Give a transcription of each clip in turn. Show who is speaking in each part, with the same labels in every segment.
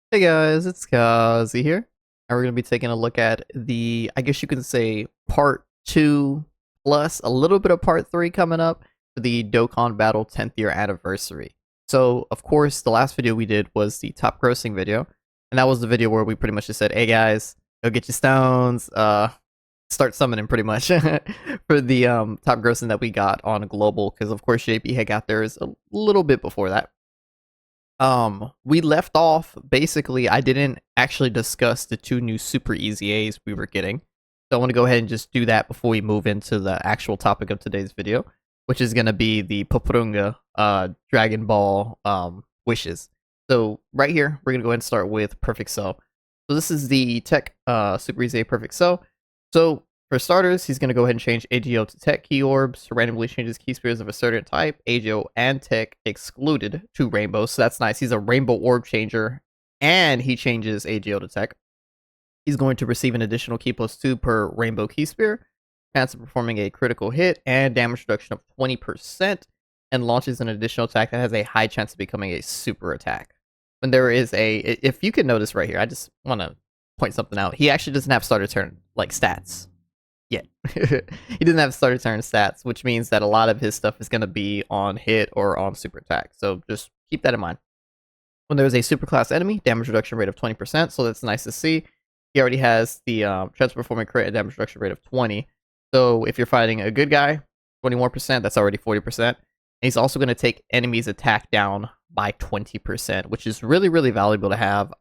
Speaker 1: Hey guys, it's Kazi here, and we're going to be taking a look at the, I guess you can say, part 2 plus a little bit of part 3 coming up for the Dokkan Battle 10th year anniversary. So, of course, the last video we did was the top grossing video, and that was the video where we pretty much just said, hey guys, go get your stones, start summoning pretty much for the top grossing that we got on global, because of course JP had got theirs a little bit before that. We left off, basically, I didn't actually discuss the two new super easy A's we were getting. So I want to go ahead and just do that before we move into the actual topic of today's video, which is going to be the Popurunga Dragon Ball wishes. So right here, we're going to go ahead and start with Perfect Cell. So this is the Tech Super Easy A Perfect Cell. So for starters, he's going to go ahead and change AGO to Tech Key Orbs, randomly changes Key Spears of a certain type, AGO and Tech excluded to Rainbow, so that's nice. He's a Rainbow Orb changer, and he changes AGO to Tech. He's going to receive an additional Key +2 per Rainbow Key Spear, chance of performing a critical hit, and damage reduction of 20%, and launches an additional attack that has a high chance of becoming a super attack. When there is if you can notice right here, I just want to point something out. He actually doesn't have starter turn, like, stats. Yet. He doesn't have starter turn stats, which means that a lot of his stuff is going to be on hit or on super attack. So just keep that in mind. When there's a superclass enemy, damage reduction rate of 20%, so that's nice to see. He already has the transperforming crit and damage reduction rate of 20. So if you're fighting a good guy, 21%, that's already 40%. And he's also going to take enemies' attack down by 20%, which is really, really valuable to have.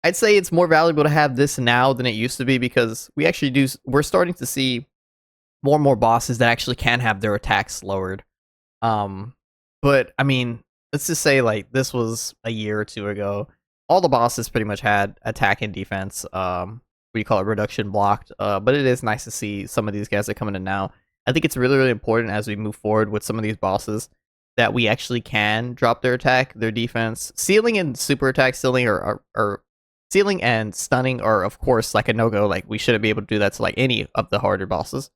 Speaker 1: I'd say it's more valuable to have this now than it used to be, because we're starting to see more and more bosses that actually can have their attacks lowered. But I mean, let's just say, like, this was a year or two ago. All the bosses pretty much had attack and defense, we call it reduction blocked. But it is nice to see some of these guys that are coming in now. I think it's really, really important as we move forward with some of these bosses that we actually can drop their attack, their defense. Sealing and super attack sealing are sealing and stunning are, of course, like a no-go. Like, we shouldn't be able to do that to, like, any of the harder bosses.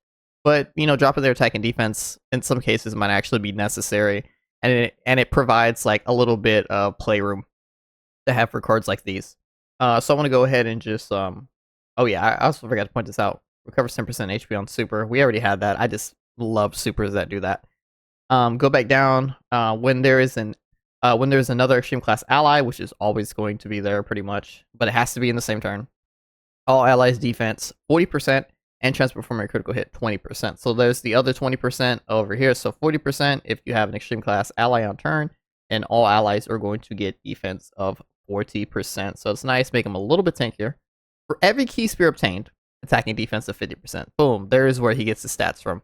Speaker 1: But, you know, dropping their attack and defense in some cases might actually be necessary. And it provides, like, a little bit of playroom to have for cards like these. So I want to go ahead and just, oh yeah, I also forgot to point this out. Recovers 10% HP on super. We already had that. I just love supers that do that. Go back down. When there's another extreme class ally, which is always going to be there pretty much, but it has to be in the same turn. All allies defense 40% and transform a critical hit 20%. So there's the other 20% over here. So 40% if you have an extreme class ally on turn, and all allies are going to get defense of 40%. So it's nice, make them a little bit tankier. For every key spear obtained, attacking defense of 50%. Boom, there is where he gets the stats from.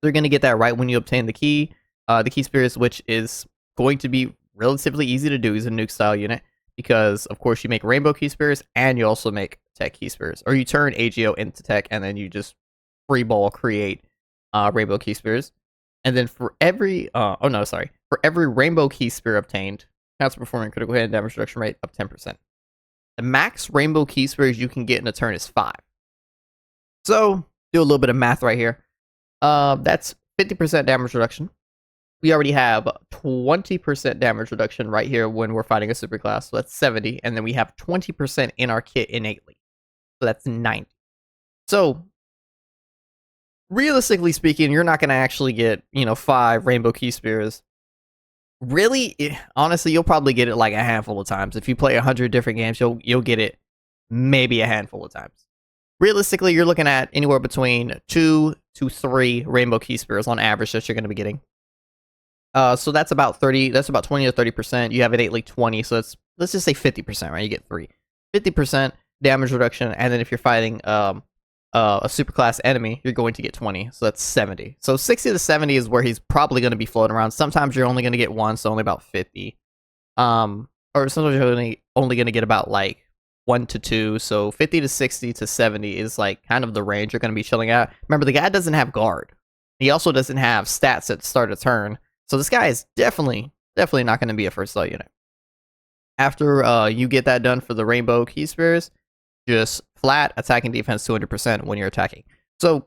Speaker 1: They're going to get that right when you obtain the key spears, which is going to be relatively easy to do. He's a nuke style unit, because of course you make rainbow key spears and you also make tech key spears, or you turn AGO into tech and then you just free ball create rainbow key spears. And then for every for every rainbow key spear obtained, counts performing critical hit and damage reduction rate of 10%. The max rainbow key spears you can get in a turn is 5. So do a little bit of math right here. That's 50% damage reduction. We already have 20% damage reduction right here when we're fighting a super class, so that's 70, and then we have 20% in our kit innately, so that's 90. So, realistically speaking, you're not going to actually get, 5 rainbow key spears. Really, honestly, you'll probably get it like a handful of times. If you play 100 different games, you'll get it maybe a handful of times. Realistically, you're looking at anywhere between 2 to 3 rainbow key spears on average that you're going to be getting. So that's about 20 to 30%. You have innately 20, so let's just say 50%, right? You get 3. 50% damage reduction, and then if you're fighting a superclass enemy, you're going to get 20, so that's 70. So 60 to 70 is where he's probably going to be floating around. Sometimes you're only going to get 1, so only about 50. Or sometimes you're only going to get about, like, 1 to 2, so 50 to 60 to 70 is, like, kind of the range you're going to be chilling at. Remember, the guy doesn't have guard. He also doesn't have stats at the start of turn. So this guy is definitely not going to be a first level unit. After you get that done for the rainbow key spears, just flat attacking defense 200% when you're attacking. So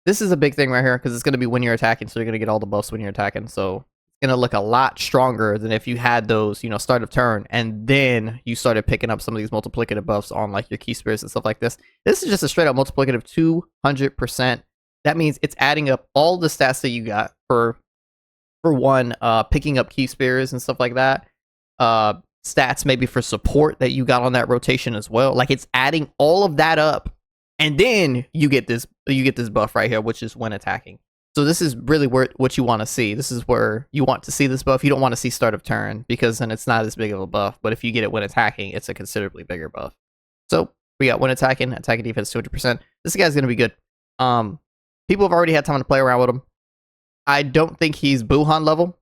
Speaker 1: this is a big thing right here, because it's going to be when you're attacking, so you're going to get all the buffs when you're attacking. So it's gonna look a lot stronger than if you had those, you know, start of turn and then you started picking up some of these multiplicative buffs on like your key spirits and stuff like this. This is just a straight up multiplicative 200%. That means it's adding up all the stats that you got for one, picking up key spears and stuff like that. Stats maybe for support that you got on that rotation as well. Like it's adding all of that up, and then you get this buff right here, which is when attacking. So this is really what you want to see. This is where you want to see this buff. You don't want to see start of turn because then it's not as big of a buff. But if you get it when attacking, it's a considerably bigger buff. So we got when attacking defense 200%. This guy's gonna be good. People have already had time to play around with him. I don't think he's Buhan level.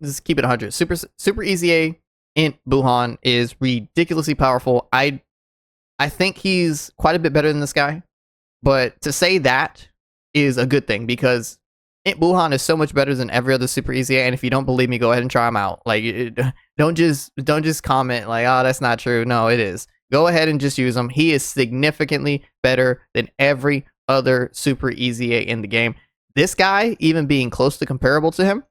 Speaker 1: Just keep it 100. Super easy A Int Buhan is ridiculously powerful. I think he's quite a bit better than this guy, but to say that is a good thing because Int Buhan is so much better than every other Super Easy A, and if you don't believe me, go ahead and try him out. Like, don't just comment like, oh, that's not true. No, it is. Go ahead and just use him. He is significantly better than every other Super Easy A in the game. This guy, even being close to comparable to him,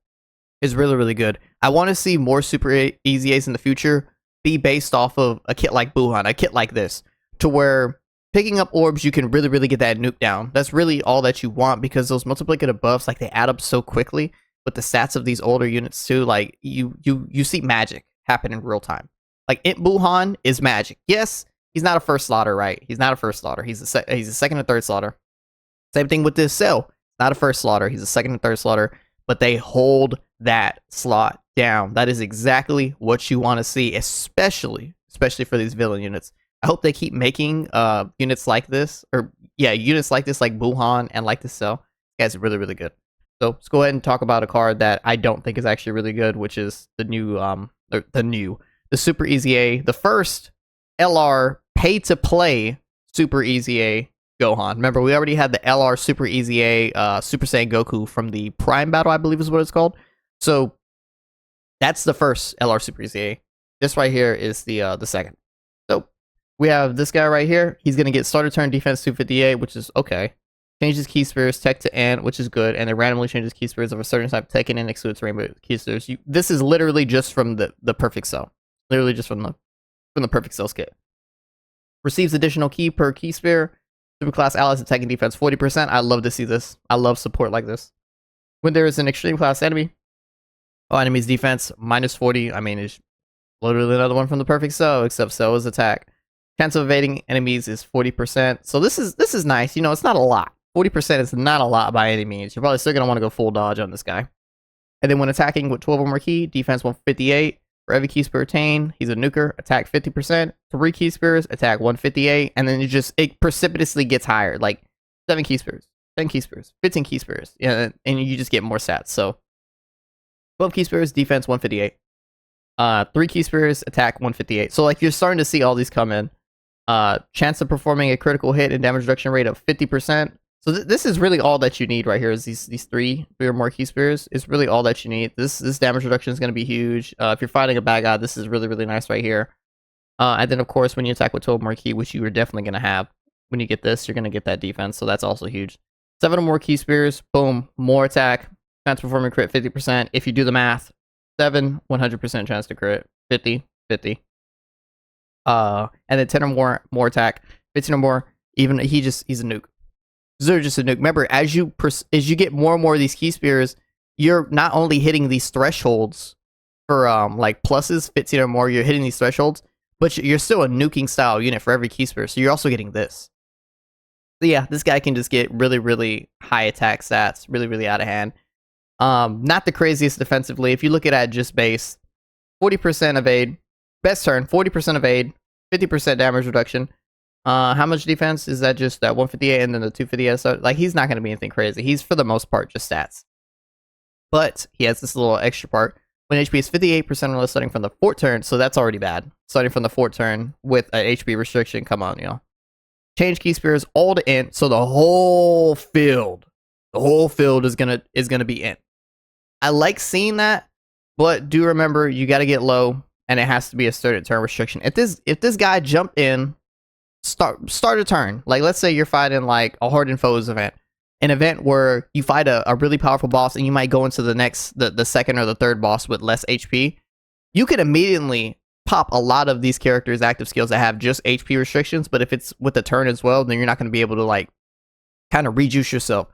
Speaker 1: is really, really good. I want to see more Super Easy A's in the future be based off of a kit like Buhan, a kit like this, to where picking up orbs, you can really, really get that nuke down. That's really all that you want because those multiplicative buffs, like they add up so quickly with the stats of these older units too. Like you see magic happen in real time. Like Int Buhan is magic. Yes, he's not a first slaughter, right? He's not a first slaughter. He's a second and third slaughter. Same thing with this cell. Not a first slaughter. He's a second and third slaughter, but they hold that slot down. That is exactly what you want to see, especially for these villain units. I hope they keep making units like this, units like this, like Buhan and like this cell. This guy's really, really good. So let's go ahead and talk about a card that I don't think is actually really good, which is the Super Easy A, the first LR pay to play Super Easy A Gohan. Remember, we already had the LR Super Easy A Super Saiyan Goku from the Prime Battle, I believe is what it's called. So that's the first LR Super Easy A. This right here is the second. So we have this guy right here. He's gonna get starter turn defense 258, which is okay. Changes key spirits tech to Ant, which is good, and it randomly changes key spirits of a certain type taken and excludes rainbow key spirits. This is literally just from the perfect cell. Literally just from the perfect cells kit. Receives additional key per key sphere. Superclass allies attacking defense 40%. I love to see this. I love support like this. When there is an extreme class enemy, enemy's defense minus 40. I mean, it's literally another one from the perfect cell, except cell is attack. Chance of evading enemies is 40%. So this is nice. You know, it's not a lot. 40% is not a lot by any means. You're probably still gonna want to go full dodge on this guy. And then when attacking with 12 or more key, defense 158. For every key spear attained, he's a nuker, attack 50%. 3 key spears, attack 158. And then it precipitously gets higher, like 7 key spears, 10 key spears, 15 key spears. Yeah, and you just get more stats. So 12 key spears, defense 158. 3 key spears, attack 158. So like you're starting to see all these come in. Chance of performing a critical hit and damage reduction rate of 50%. So this is really all that you need right here. Is these three or more key spears is really all that you need. This damage reduction is going to be huge. If you're fighting a bad guy, this is really, really nice right here. And then of course when you attack with 12 more key, which you are definitely going to have when you get this, you're going to get that defense. So that's also huge. 7 or more key spears, boom, more attack. Chance of performing crit 50%. If you do the math, 7, 100% chance to crit, 50, 50. And then 10 or more attack, 15 or more. Even he's a nuke. They're just a nuke. Remember, as you get more and more of these key spears, you're not only hitting these thresholds for like pluses, 15 or more. You're hitting these thresholds, but you're still a nuking style unit for every key spear. So you're also getting this. So yeah, this guy can just get really, really high attack stats, really, really out of hand. Not the craziest defensively. If you look at just base, 40% evade, best turn, 40% evade, 50% damage reduction. How much defense is that? Just that 158 and then the 258. So like he's not going to be anything crazy. He's for the most part just stats. But he has this little extra part. When HP is 58% or less starting from the 4th turn, so that's already bad. Starting from the 4th turn with an HP restriction, come on, you know. Change key spears all to int, so the whole field is gonna be int. I like seeing that, but do remember you got to get low, and it has to be a certain turn restriction. If this guy jumped in, start a turn. Like let's say you're fighting like a Hardened Foes event. an event where you fight a really powerful boss and you might go into the second or the third boss with less HP, you can immediately pop a lot of these characters' active skills that have just HP restrictions, but if it's with a turn as well, then you're not going to be able to like kind of rejuice yourself.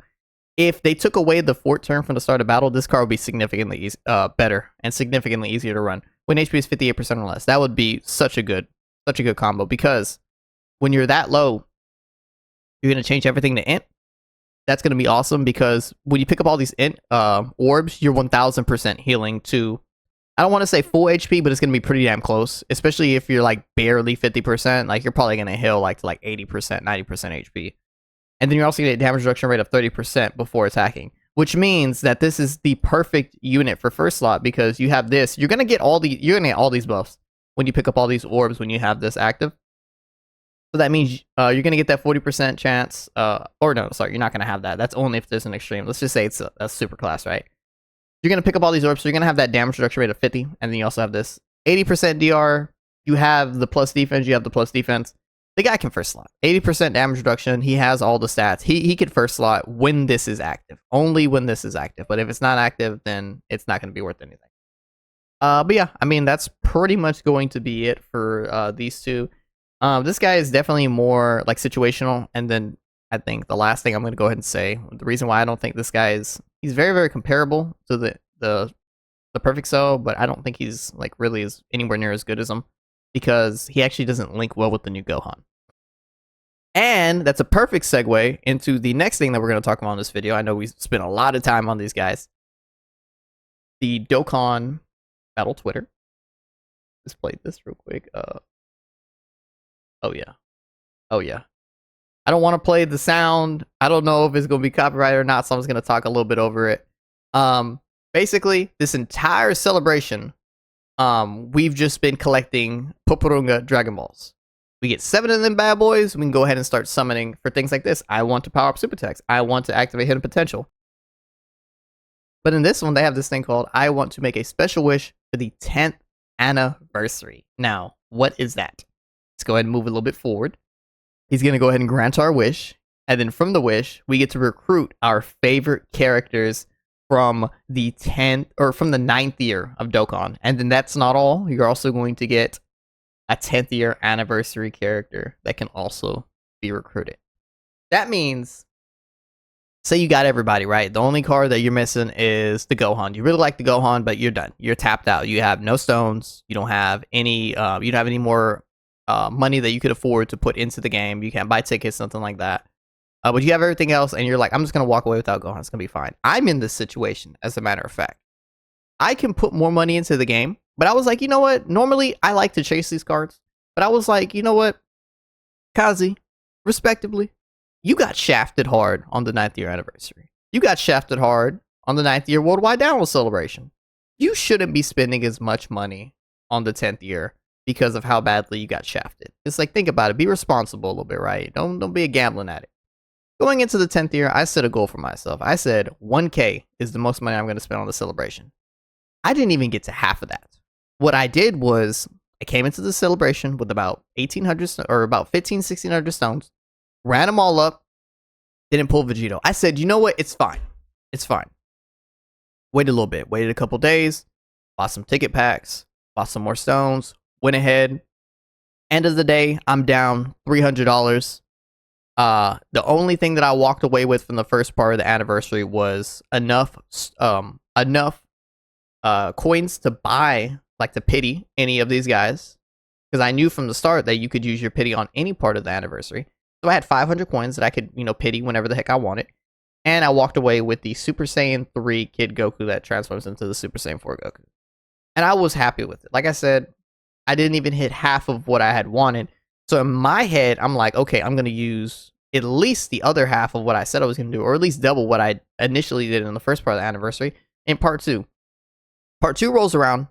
Speaker 1: If they took away the fort turn from the start of battle, this card would be significantly better and significantly easier to run. When HP is 58% or less, that would be such a good combo, because when you're that low, you're going to change everything to int. That's going to be awesome, because when you pick up all these int orbs, you're 1000% healing to, I don't want to say full HP, but it's going to be pretty damn close, especially if you're like barely 50%. Like you're probably going to heal like to like 80%, 90% HP. And then you're also going to get a damage reduction rate of 30% before attacking, which means that this is the perfect unit for first slot, because you have this. You're going to get all these buffs when you pick up all these orbs when you have this active. So that means you're going to get that 40% chance. Or no, sorry, you're not going to have that. That's only if there's an extreme. Let's just say it's a super class, right? You're going to pick up all these orbs, so you're going to have that damage reduction rate of 50, and then you also have this 80% DR. You have the plus defense, you have the plus defense. The guy can first slot. 80% damage reduction, he has all the stats. He can first slot when this is active. Only when this is active. But if it's not active, then it's not going to be worth anything. But yeah, I mean, that's pretty much going to be it for these two. This guy is definitely more like situational, and then I think the last thing I'm going to go ahead and say, the reason why I don't think this guy he's very, very comparable to the Perfect Cell, but I don't think he's like really anywhere near as good as him, because he actually doesn't link well with the new Gohan. And that's a perfect segue into the next thing that we're going to talk about in this video. I know we spent a lot of time on these guys. The Dokkan Battle Twitter. Just played this real quick. Oh yeah. I don't want to play the sound. I don't know if it's going to be copyrighted or not, so I'm just going to talk a little bit over it. Basically, this entire celebration, we've just been collecting Popurunga Dragon Balls. We get 7 of them bad boys. We can go ahead and start summoning for things like this. I want to power up super attacks. I want to activate hidden potential. But in this one, they have this thing called, I want to make a special wish for the 10th anniversary. Now, what is that? Let's go ahead and move a little bit forward. He's going to go ahead and grant our wish. And then from the wish, we get to recruit our favorite characters from the 10th or from the 9th year of Dokkan. And then that's not all. You're also going to get a 10th year anniversary character that can also be recruited. That means, say you got everybody, right? The only card that you're missing is the Gohan. You really like the Gohan, but you're done. You're tapped out. You have no stones. You don't have any more money that you could afford to put into the game. You can't buy tickets, something like that. But you have everything else, and you're like, I'm just going to walk away without Gohan. It's going to be fine. I'm in this situation, as a matter of fact. I can put more money into the game, but I was like, you know what? Normally, I like to chase these cards. But I was like, you know what? Kazi, respectively, you got shafted hard on the 9th year anniversary. You got shafted hard on the 9th year worldwide download celebration. You shouldn't be spending as much money on the 10th year because of how badly you got shafted. It's like, think about it. Be responsible a little bit, right? Don't be a gambling addict. Going into the 10th year, I set a goal for myself. I said 1K is the most money I'm going to spend on the celebration. I didn't even get to half of that. What I did was, I came into the celebration with about 1,800 or about 1,1600 stones, ran them all up, didn't pull Vegito. I said, you know what? It's fine. It's fine. Waited a little bit. Waited a couple days. Bought some ticket packs. Bought some more stones. Went ahead. End of the day, I'm down $300. The only thing that I walked away with from the first part of the anniversary was enough coins to buy, like, to pity any of these guys, because I knew from the start that you could use your pity on any part of the anniversary. So I had 500 coins that I could, pity whenever the heck I wanted, and I walked away with the Super Saiyan 3 Kid Goku that transforms into the Super Saiyan 4 Goku, and I was happy with it. Like I said, I didn't even hit half of what I had wanted. So in my head, I'm like, okay, I'm going to use at least the other half of what I said I was going to do, or at least double what I initially did in the first part of the anniversary in part 2. Part 2 rolls around.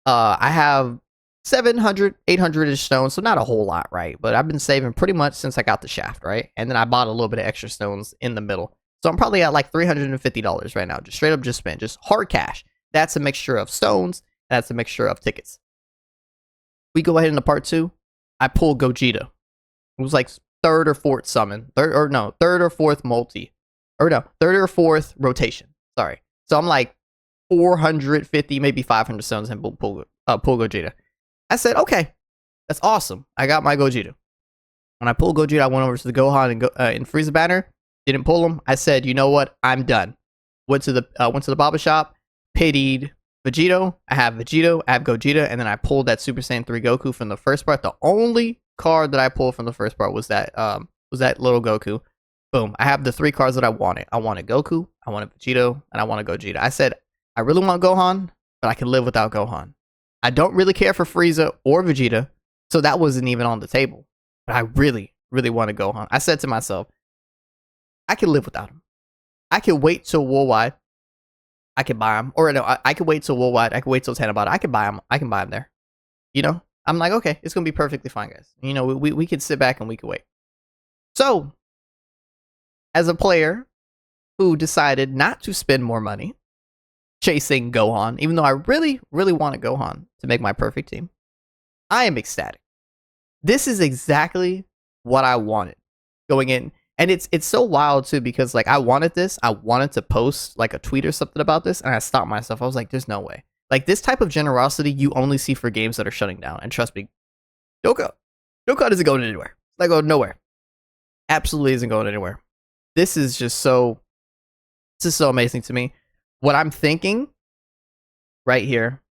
Speaker 1: I have 700, 800-ish stones, so not a whole lot, right? But I've been saving pretty much since I got the shaft, right? And then I bought a little bit of extra stones in the middle. So I'm probably at like $350 right now. Just straight up just spent. Just hard cash. That's a mixture of stones. That's a mixture of tickets. We go ahead into part 2. I pull Gogeta. It was like third or fourth summon, third or fourth multi, or no, third or fourth rotation. Sorry. So I'm like 450, maybe 500 stones and pull Gogeta. I said, okay, that's awesome. I got my Gogeta. When I pulled Gogeta, I went over to the Gohan and Frieza banner. Didn't pull him. I said, you know what? I'm done. Went to the Baba shop, pitied Vegito. I have Vegito, I have Gogeta, and then I pulled that Super Saiyan 3 Goku from the first part. The only card that I pulled from the first part was that little Goku. Boom. I have the 3 cards that I wanted. I wanted Goku, I wanted Vegito, and I wanted Gogeta. I said, I really want Gohan, but I can live without Gohan. I don't really care for Frieza or Vegeta, so that wasn't even on the table. But I really, really wanted Gohan. I said to myself, I can live without him. I can wait till Worldwide. I can buy him. Or no, I can wait till Worldwide. I can wait till Tanabata. I can buy him. I can buy him there. You know? I'm like, okay, it's going to be perfectly fine, guys. You know, we can sit back and we can wait. So, as a player who decided not to spend more money chasing Gohan, even though I really, really wanted Gohan to make my perfect team, I am ecstatic. This is exactly what I wanted going in. And it's so wild too, because like I wanted to post like a tweet or something about this, and I stopped myself. I was like, there's no way. Like this type of generosity you only see for games that are shutting down. And trust me, Dokkan isn't going anywhere. It's not going nowhere. Absolutely isn't going anywhere. This is so amazing to me. What I'm thinking right here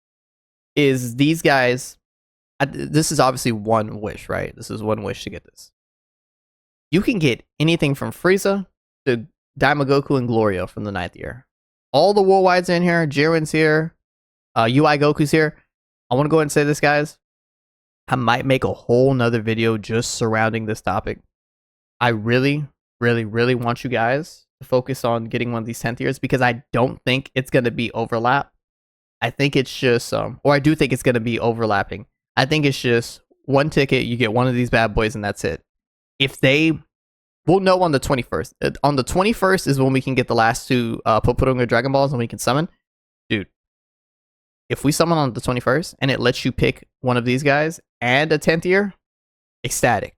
Speaker 1: is these guys, this is obviously one wish, right? This is one wish to get this. You can get anything from Frieza to Daima and Gloria from the 9th year. All the Worldwide's in here. Jiren's here. UI Goku's here. I want to go ahead and say this, guys. I might make a whole nother video just surrounding this topic. I really, really, really want you guys to focus on getting one of these 10th years, because I don't think it's going to be overlap. I think it's just, or I do think it's going to be overlapping. I think it's just one ticket, you get one of these bad boys, and that's it. If we'll know on the 21st. On the 21st is when we can get the last 2 Popurunga Dragon Balls and we can summon. Dude, if we summon on the 21st and it lets you pick one of these guys and a 10th year, ecstatic.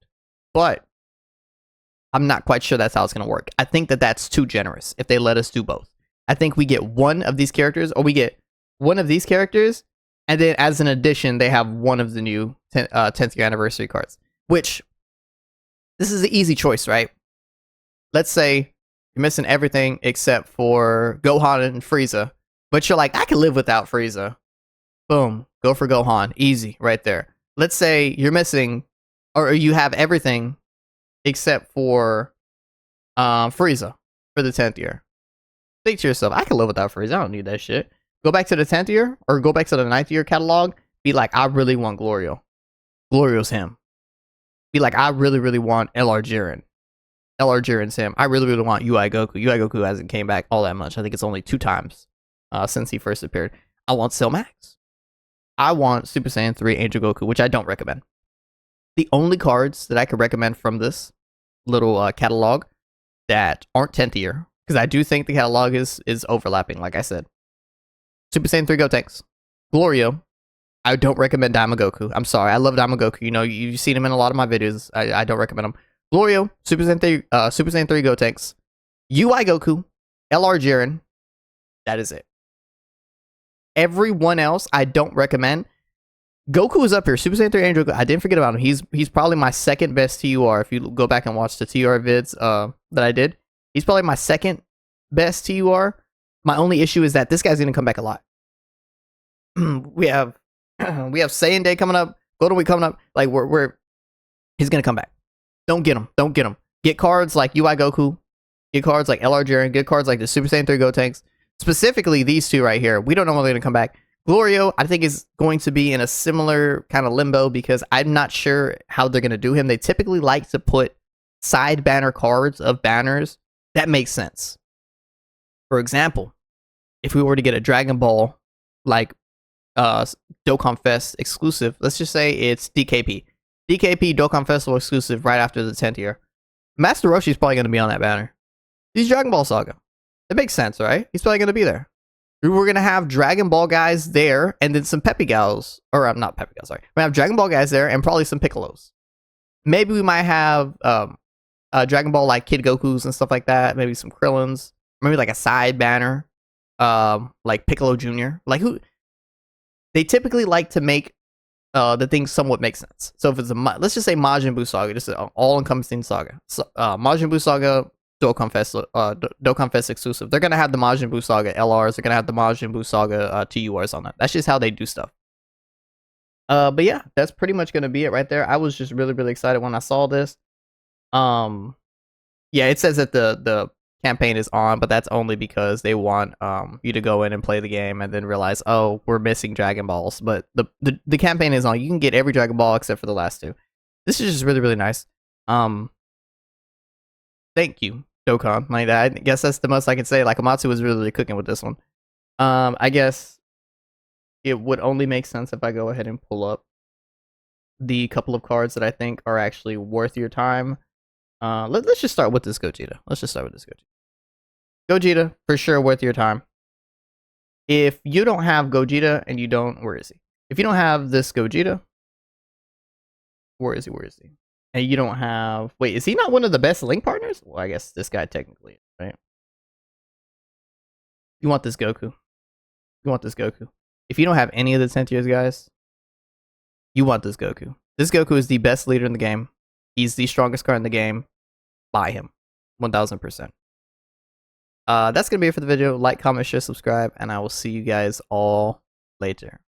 Speaker 1: But I'm not quite sure that's how it's going to work. I think that that's too generous if they let us do both. I think we get one of these characters, or we get one of these characters, and then as an addition, they have one of the new 10th year anniversary cards, which... This is an easy choice, right? Let's say you're missing everything except for Gohan and Frieza, but you're like, I can live without Frieza. Boom, go for Gohan. Easy, right there. Let's say you're missing, or you have everything except for Frieza for the 10th year. Think to yourself, I can live without Frieza. I don't need that shit. Go back to the 10th year, or go back to the 9th year catalog. Be like, I really want Glorio. Glorio's him. Be like, I really, really want LR Jiren. LR Jiren's him. I really, really want UI Goku. UI Goku hasn't came back all that much. I think it's only 2 times since he first appeared. I want Cell Max. I want Super Saiyan 3 Angel Goku, which I don't recommend. The only cards that I could recommend from this little catalog that aren't 10th year, because I do think the catalog is overlapping, like I said. Super Saiyan 3 Gotenks. Glorio. I don't recommend Daima Goku. I'm sorry. I love Daima Goku. You know, you've seen him in a lot of my videos. I don't recommend him. Glorio, Super Saiyan 3 Gotenks, UI Goku, LR Jiren. That is it. Everyone else, I don't recommend. Goku is up here. Super Saiyan 3 Angel Goku. I didn't forget about him. He's probably my second best TUR. If you go back and watch the TUR vids that I did, he's probably my second best TUR. My only issue is that this guy's going to come back a lot. we have Saiyan Day coming up, Golden Week coming up. Like he's gonna come back. Don't get him. Don't get him. Get cards like UI Goku. Get cards like LR Jiren. Get cards like the Super Saiyan 3 Gotenks. Specifically these 2 right here. We don't know when they're gonna come back. Glorio, I think, is going to be in a similar kind of limbo, because I'm not sure how they're gonna do him. They typically like to put side banner cards of banners that make sense. For example, if we were to get a Dragon Ball like Dokkan Fest exclusive, let's just say it's DKP Dokkan Festival exclusive right after the 10th year, Master Roshi's probably going to be on that banner. He's Dragon Ball Saga. It makes sense, right? He's probably going to be there. We're going to have Dragon Ball guys there, and then some Peppy Gals, or not Peppy Gals, sorry. We have Dragon Ball guys there, and probably some Piccolos. Maybe we might have Dragon Ball like Kid Goku's and stuff like that. Maybe some Krillins. Maybe like a side banner, like Piccolo Jr. Like who they typically like to make the things somewhat make sense. So if it's let's just say Majin Buu Saga, just an all-encompassing saga. So, Majin Buu Saga Dokkan Fest exclusive. They're gonna have the Majin Buu Saga LRs. They're gonna have the Majin Buu Saga TURs on that. That's just how they do stuff. But yeah, that's pretty much gonna be it right there. I was just really, really excited when I saw this. Yeah, it says that the campaign is on, but that's only because they want you to go in and play the game and then realize, oh, we're missing Dragon Balls. But the campaign is on. You can get every Dragon Ball except for the last two. This is just really, really nice. Thank you, Dokkan. Like that. I guess that's the most I can say. Like Amatsu was really, really cooking with this one. I guess it would only make sense if I go ahead and pull up the couple of cards that I think are actually worth your time. Let's just start with this Gogeta. Let's just start with this Gogeta. Gogeta, for sure worth your time. If you don't have Gogeta and you don't, where is he? If you don't have this Gogeta, where is he? Where is he? And you don't have, wait, is he not one of the best Link partners? Well, I guess this guy technically is, right? You want this Goku. You want this Goku. If you don't have any of the 10 tiers, guys, you want this Goku. This Goku is the best leader in the game. He's the strongest card in the game. Buy him. 1000%. That's going to be it for the video. Like, comment, share, subscribe, and I will see you guys all later.